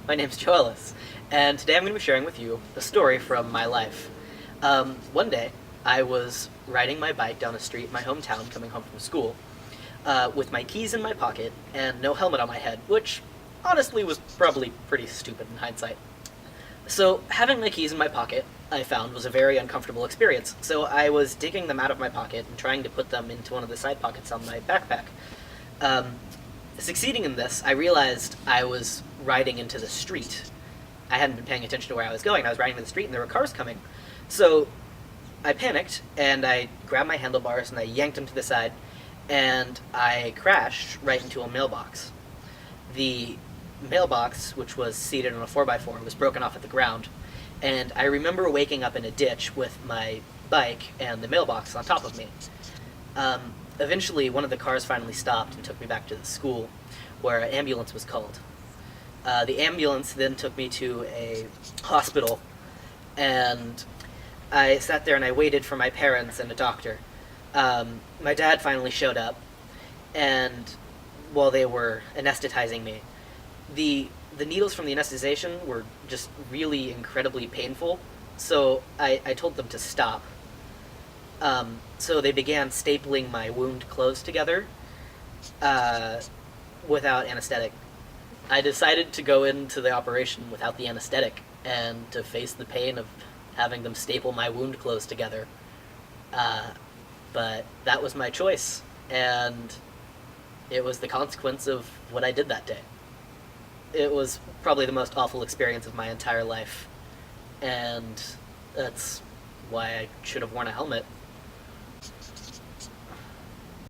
My name's Ellis, and today I'm going to be sharing with you a story from my life. One day, I was riding my bike down the street in my hometown coming home from school, with my keys in my pocket and no helmet on my head, which honestly was probably pretty stupid in hindsight. So, having my keys in my pocket, I found, was a very uncomfortable experience, so I was digging them out of my pocket and trying to put them into one of the side pockets on my backpack. Um, Succeeding in this, I realized I was riding into the street. I hadn't been paying attention to where I was going. I was riding into the street and there were cars coming. So I panicked and I grabbed my handlebars and I yanked them to the side and I crashed right into a mailbox. The mailbox, which was seated on a 4x4, was broken off at the ground. And I remember waking up in a ditch with my bike and the mailbox on top of me. Eventually, one of the cars finally stopped and took me back to the school, where an ambulance was called. The ambulance then took me to a hospital, and I sat there and I waited for my parents and a doctor. My dad finally showed up, and while they were anesthetizing me, the needles from the anesthetization were just really incredibly painful, so I told them to stop. So they began stapling my wound closed together without anesthetic. I decided to go into the operation without the anesthetic and to face the pain of having them staple my wound closed together. But that was my choice, and it was the consequence of what I did that day. It was probably the most awful experience of my entire life, and that's why I should have worn a helmet.